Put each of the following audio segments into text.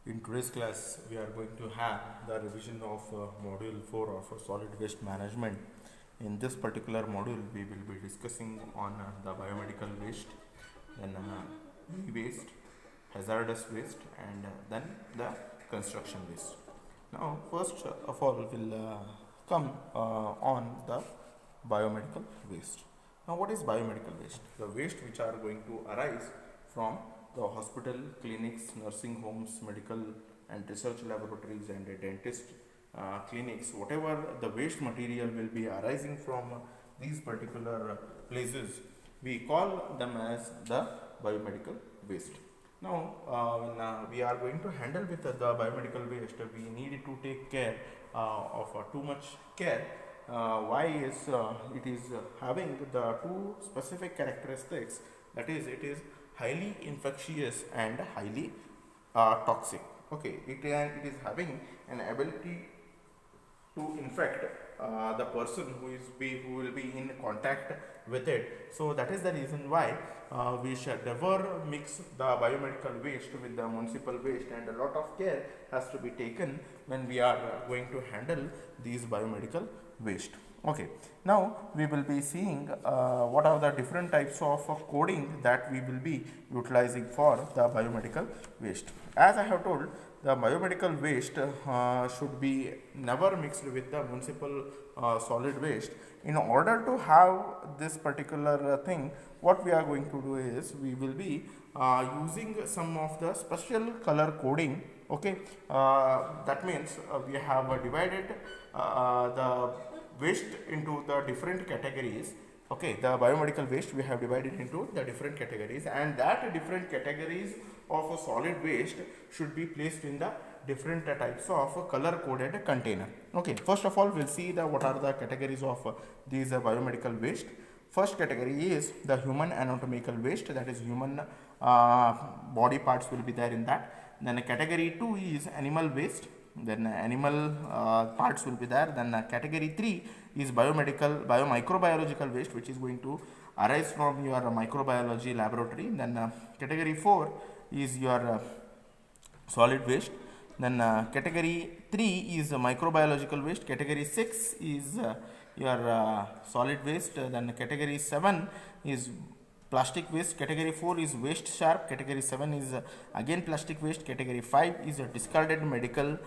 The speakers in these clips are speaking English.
In today's class, we are going to have the revision of module 4 of solid waste management. In this particular module, we will be discussing on the biomedical waste, then e-waste, hazardous waste, and then the construction waste. Now, first of all, we'll come on the biomedical waste. Now, what is biomedical waste? The waste which are going to arise from the hospital, clinics, nursing homes, medical and research laboratories, and dentist clinics, whatever the waste material will be arising from these particular places, we call them as the biomedical waste. Now, when we are going to handle with the biomedical waste, we need to take care of too much care. Why is it is having the two specific characteristics, that is, it is highly infectious and highly toxic. Okay, it is having an ability to infect the person who will be in contact with it. So that is the reason why we should never mix the biomedical waste with the municipal waste, and a lot of care has to be taken when we are going to handle these biomedical waste. Okay, now we will be seeing what are the different types of coding that we will be utilizing for the biomedical waste. As I have told, the biomedical waste should be never mixed with the municipal solid waste. In order to have this particular thing, what we are going to do is we will be using some of the special color coding. Okay, that means we have divided the waste into the different categories. Okay, the biomedical waste we have divided into the different categories, and that different categories of a solid waste should be placed in the different types of color coded container. Okay, first of all, we'll see the what are the categories of these biomedical waste. First category is the human anatomical waste, that is human body parts will be there in that. Then category 2 is animal waste, then animal parts will be there. Then category 3 is biomicrobiological waste, which is going to arise from your microbiology laboratory. Then category 4 is your solid waste. Then category 3 is microbiological waste. Category 6 is your solid waste. Then category 7 is plastic waste. Category 4 is waste sharp. Category 7 is again plastic waste. Category 5 is discarded medical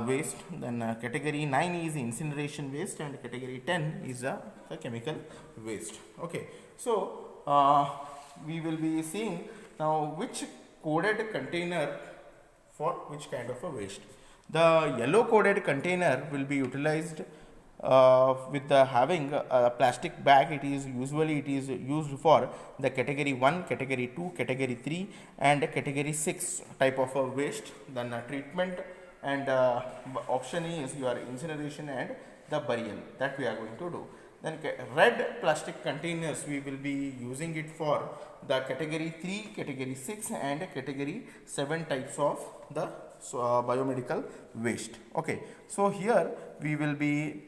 waste. Then category 9 is incineration waste, and category 10 is the chemical waste. Okay, so we will be seeing now which coded container for which kind of a waste. The yellow coded container will be utilized with the having a plastic bag. It is used for the category 1, category 2, category 3, and category 6 type of a waste. Then treatment and option is your incineration and the burial that we are going to do. Then red plastic containers, we will be using it for the category 3, category 6, and category 7 types of the biomedical waste. Okay, so here we will be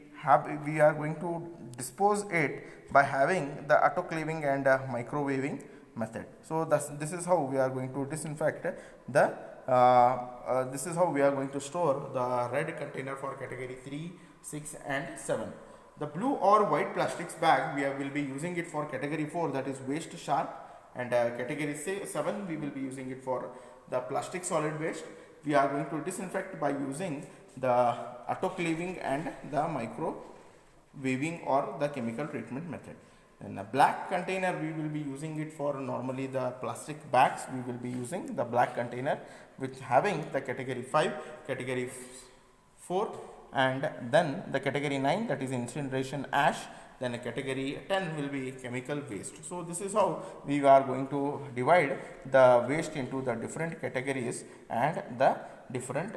we are going to dispose it by having the autoclaving and microwaving method. So this is how we are going to disinfect the this is how we are going to store the red container for category 3, 6, and 7. The blue or white plastics bag, we will be using it for category 4, that is waste sharp, and category 7 we will be using it for the plastic solid waste. We are going to disinfect by using the autoclaving and the microwaving or the chemical treatment method. In a black container, we will be using it for normally the plastic bags. We will be using the black container which having the category 5, category 4, and then the category 9, that is incineration ash. Then a category 10 will be chemical waste. So this is how we are going to divide the waste into the different categories and the different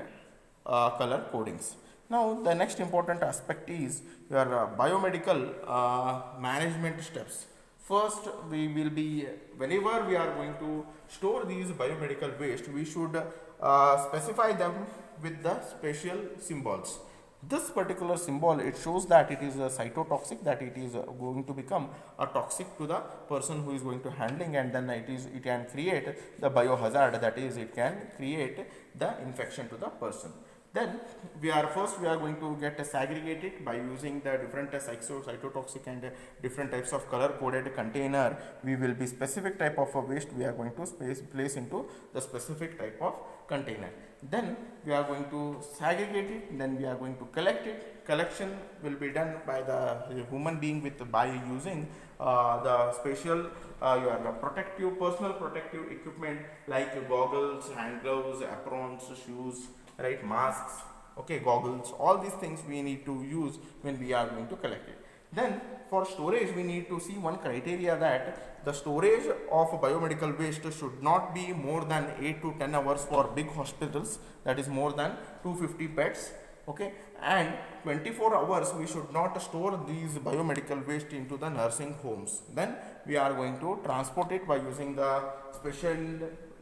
color codings. Now the next important aspect is your biomedical management steps. First, we will be, whenever we are going to store these biomedical waste, we should specify them with the special symbols. This particular symbol, it shows that it is a cytotoxic, that it is going to become a toxic to the person who is going to handling, and then it can create the biohazard, that is it can create the infection to the person. Then we are going to get segregated by using the different cytotoxic and different types of color coded container. We will be specific type of a waste we are going to place into the specific type of container. Then we are going to segregate it, then we are going to collect it. Collection will be done by the human being by using the special your personal protective equipment like goggles, hand gloves, aprons, shoes, right, masks, okay, goggles, all these things we need to use when we are going to collect it. Then for storage, we need to see one criteria, that the storage of biomedical waste should not be more than 8 to 10 hours for big hospitals, that is more than 250 beds, okay, and 24 hours we should not store these biomedical waste into the nursing homes. Then we are going to transport it by using the special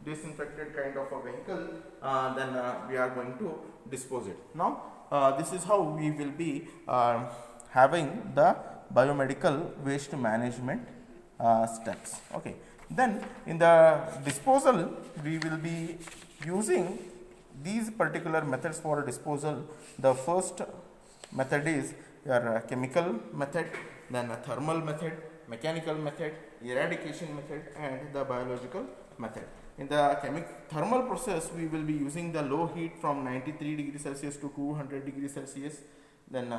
disinfected kind of a vehicle, then we are going to dispose it. Now this is how we will be having the biomedical waste management steps. Okay, then in the disposal we will be using these particular methods for disposal. The first method is your chemical method, then a thermal method, mechanical method, eradication method, and the biological method. In the thermal process, we will be using the low heat from 93 degrees Celsius to 200 degrees Celsius. Then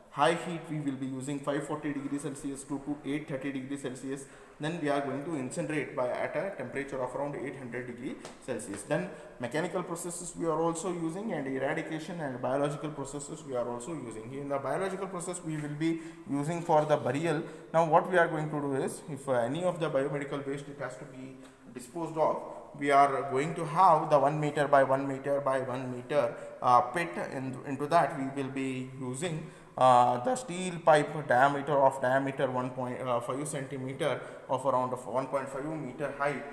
high heat we will be using 540 degrees Celsius to 830 degrees Celsius. Then we are going to incinerate at a temperature of around 800 degrees Celsius. Then mechanical processes we are also using, and eradication and biological processes we are also using. In the biological process we will be using for the burial. Now what we are going to do is, if any of the biomedical waste it has to be disposed of, we are going to have the 1 meter by 1 meter by 1 meter pit. Into that we will be using the steel pipe diameter 1.5 centimeter of around 1.5 meter height.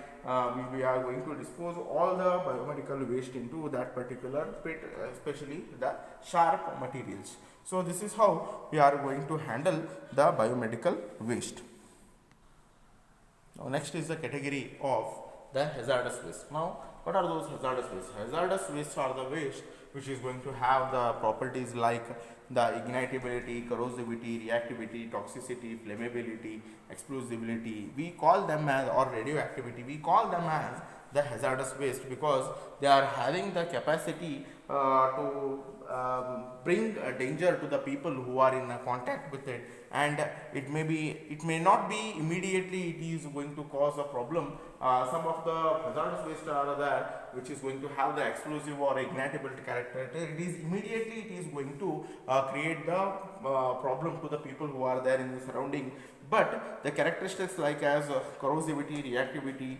We are going to dispose all the biomedical waste into that particular pit, especially the sharp materials. So this is how we are going to handle the biomedical waste. Now next is the category of the hazardous waste. Now what are those hazardous waste? Hazardous waste are the waste which is going to have the properties like the ignitability, corrosivity, reactivity, toxicity, flammability, explosibility. We call them as, or radioactivity, we call them as the hazardous waste because they are having the capacity to bring a danger to the people who are in contact with it, and it may not be immediately it is going to cause a problem. Some of the hazardous waste are there which is going to have the explosive or ignitability character. It is going to create the problem to the people who are there in the surrounding, but the characteristics like as corrosivity, reactivity,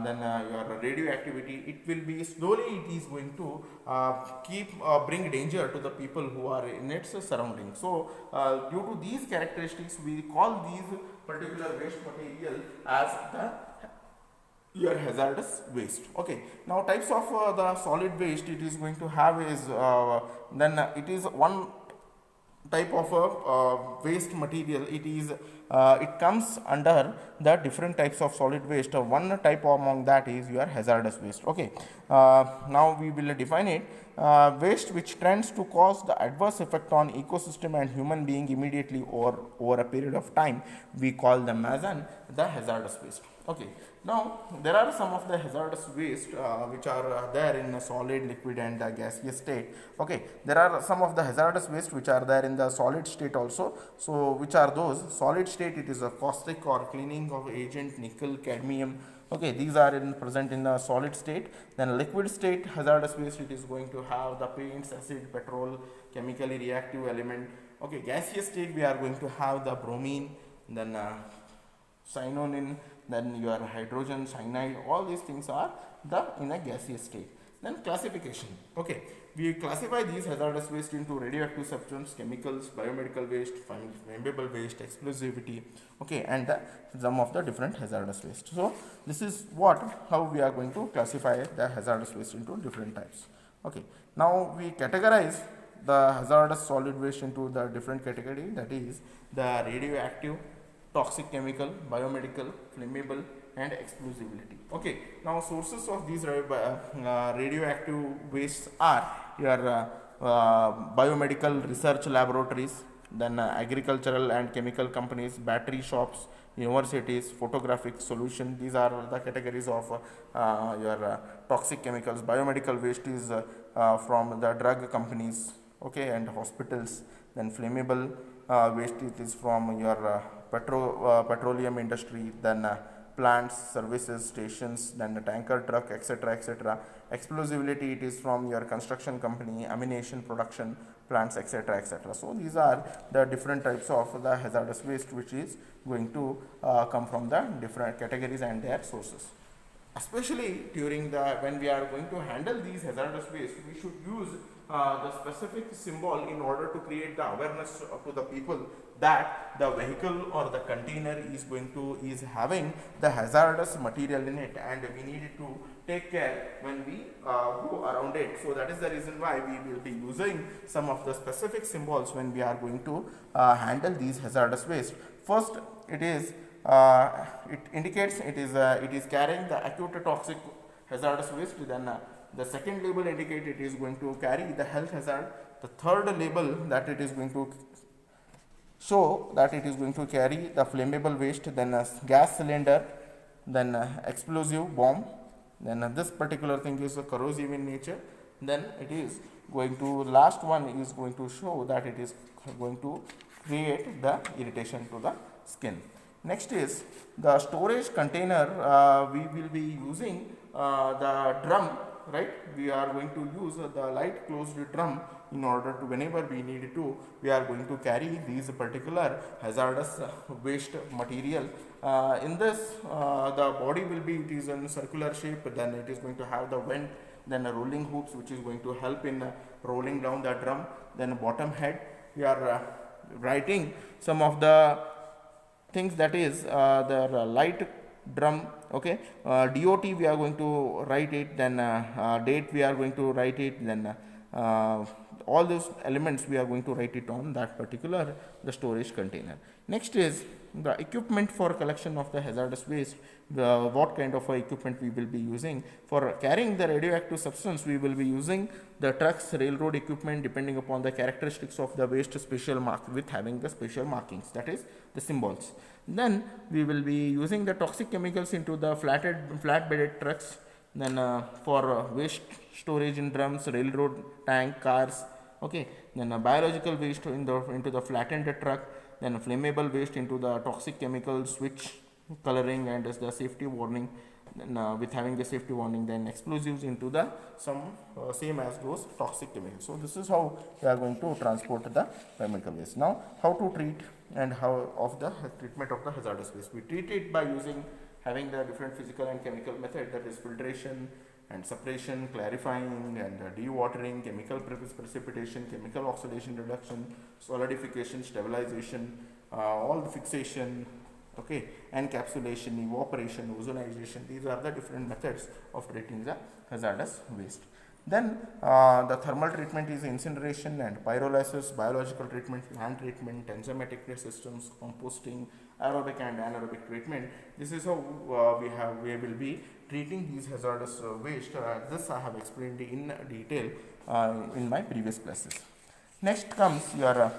then your radioactivity, it will be slowly it is going to bring danger to the people who are in its surroundings. So due to these characteristics we call these particular waste material as your hazardous waste. Okay, now types of the solid waste it is going to have is it is one type of a waste material. It comes under the different types of solid waste. One type among that is your hazardous waste. Okay, now we will define it. Waste which tends to cause the adverse effect on ecosystem and human being immediately or over a period of time, we call them as the hazardous waste. Okay, now there are some of the hazardous waste which are there in a solid, liquid and gaseous state. Okay, there are some of the hazardous waste which are there in the solid state also. So which are those? Solid state, it is a caustic or cleaning of agent, nickel, cadmium. Okay, these are present in the solid state. Then liquid state hazardous waste, it is going to have the paints, acid, petrol, chemically reactive element. Okay, gaseous state we are going to have the bromine, then cyanonin, then your hydrogen, cyanide, all these things are in a gaseous state. Then classification. Okay, we classify these hazardous waste into radioactive substance, chemicals, biomedical waste, flammable waste, explosivity, okay, and some of the different hazardous waste. So this is how we are going to classify the hazardous waste into different types. Okay, now we categorize the hazardous solid waste into the different category, that is the radioactive, toxic chemical, biomedical, flammable, and explosivity. Okay, now sources of these radioactive wastes are your biomedical research laboratories, then agricultural and chemical companies, battery shops, universities, photographic solution. These are the categories of your toxic chemicals. Biomedical waste is from the drug companies, okay, and hospitals. Then flammable waste, it is from your petroleum industry, then plants, services, stations, then the tanker truck, etc., etc. Explosivity, it is from your construction company, ammunition production plants, etc., etc. So these are the different types of the hazardous waste which is going to come from the different categories and their sources. Especially during the when we are going to handle these hazardous waste, we should use the specific symbol in order to create the awareness to the people that the vehicle or the container is having the hazardous material in it, and we need to take care when we go around it. So that is the reason why we will be using some of the specific symbols when we are going to handle these hazardous waste. First, it indicates it is carrying the acute toxic hazardous waste. Then the second label indicates it is going to carry the health hazard. The third label that it is going to show that it is going to carry the flammable waste, then a gas cylinder, then explosive bomb, then this particular thing is corrosive in nature, then it is going to last one is going to show that it is going to create the irritation to the skin. Next is the storage container. We will be using the drum, right? We are going to use the light closed drum in order to, whenever we need to, we are going to carry these particular hazardous waste material. In this, the body will be, it is in circular shape, then it is going to have the vent, then a rolling hoops which is going to help in rolling down the drum, then bottom head. We are writing some of the things, that is the light drum, okay. DOT we are going to write it, then date we are going to write it, then all those elements we are going to write it on that particular the storage container. Next is the equipment for collection of the hazardous waste. What kind of equipment we will be using for carrying the radioactive substance. We will be using the trucks, railroad equipment, depending upon the characteristics of the waste, special mark with having the special markings, that is the symbols. Then we will be using the toxic chemicals into the flat-bedded trucks, then for waste storage in drums, railroad tank, cars, okay. Then biological waste into the flattened truck, then flammable waste into the toxic chemical switch coloring and as the safety warning, then with having the safety warning, then explosives into the same as those toxic chemicals. So this is how we are going to transport the biomedical waste. Now how to treat and how of the treatment of the hazardous waste. We treat it by having the different physical and chemical method, that is filtration and separation, clarifying and dewatering, chemical precipitation, chemical oxidation reduction, solidification, stabilization, all the fixation, okay, encapsulation, evaporation, ozonization. These are the different methods of treating the hazardous waste. Then the thermal treatment is incineration and pyrolysis, biological treatment, land treatment, enzymatic systems, composting, aerobic and anaerobic treatment. This is how we will be treating these hazardous waste. This I have explained in detail in my previous classes. Next comes your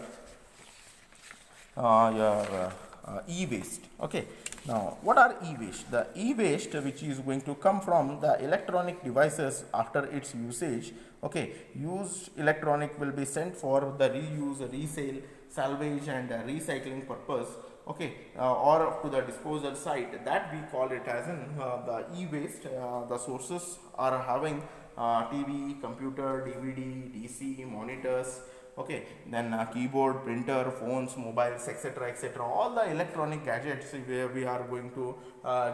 e-waste. Okay. Now, what are e-waste? The e-waste, which is going to come from the electronic devices after its usage. Okay, used electronic will be sent for the reuse, resale, salvage and recycling purpose. Okay, or to the disposal site. That we call it as in the e-waste. The sources are having TV, computer, DVD, DC, monitors. Okay, then keyboard, printer, phones, mobiles, etc., etc. All the electronic gadgets where we are going to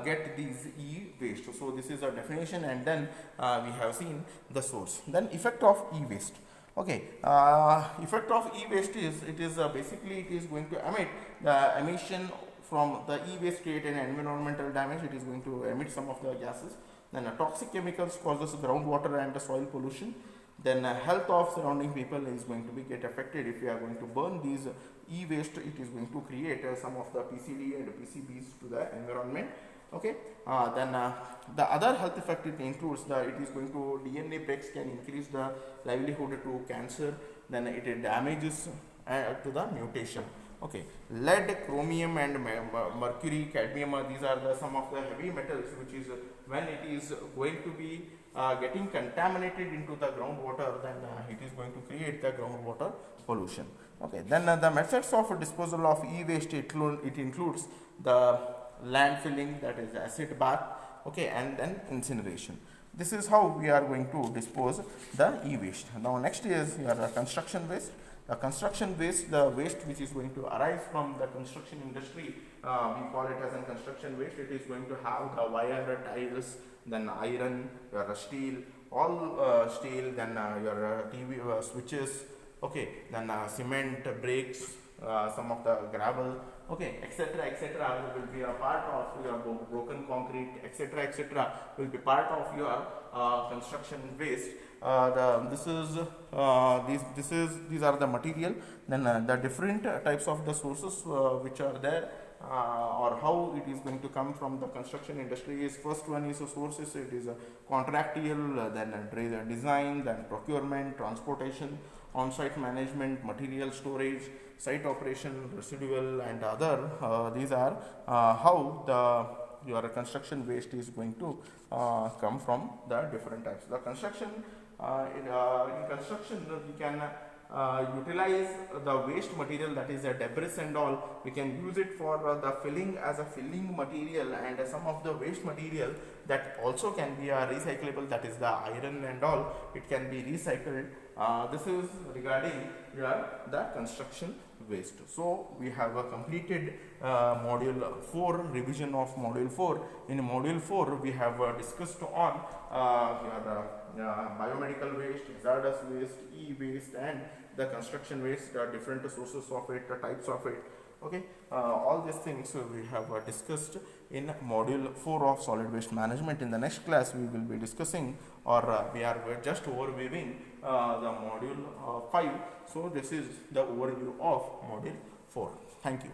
get these e-waste. So this is a definition, and then we have seen the source. Then effect of e-waste. Okay, effect of e-waste is basically it is going to emit the emission from the e-waste create an environmental damage. It is going to emit some of the gases. Then toxic chemicals causes groundwater and soil pollution. then health of surrounding people is going to be get affected. If we are going to burn these e-waste, it is going to create some of the PCD and PCBs to the environment. Okay, then the other health effect it includes the it is going to DNA breaks can increase the livelihood to cancer, then it damages to the mutation. Okay, lead, chromium, and mercury, cadmium, these are the some of the heavy metals which is when it is going to be getting contaminated into the groundwater, then it is going to create the groundwater pollution. Okay, then the methods of disposal of e-waste it includes the landfilling, that is acid bath, okay, and then incineration. This is how we are going to dispose the e-waste. Now next is your construction waste. The construction waste, the waste which is going to arise from the construction industry, we call it as a construction waste. It is going to have the wire, tiles, then iron, your steel, all steel, then your TV switches, okay, then cement, bricks, some of the gravel, okay, etc., etc., will be a part of your broken concrete, etc., etc., will be part of your construction waste. These are the material. Then the different types of the sources which are there, or how it is going to come from the construction industry is, first one is a sources, it is a contractual, then a design, then procurement, transportation, on-site management, material storage, site operation, residual, and other. These are how your construction waste is going to come from the different types. The construction in construction we can utilize the waste material, that is a debris and all. We can use it for the filling as a filling material, and some of the waste material that also can be recyclable, that is the iron and all, it can be recycled. This is regarding the construction waste. So we have completed module 4, revision of module 4. In module 4 we have discussed on biomedical waste, hazardous waste, e-waste, and the construction waste, different sources of it, types of it. Okay, all these things we have discussed in module 4 of solid waste management. In the next class we will be discussing, or we are just overviewing the module 5. So this is the overview of module 4. Thank you.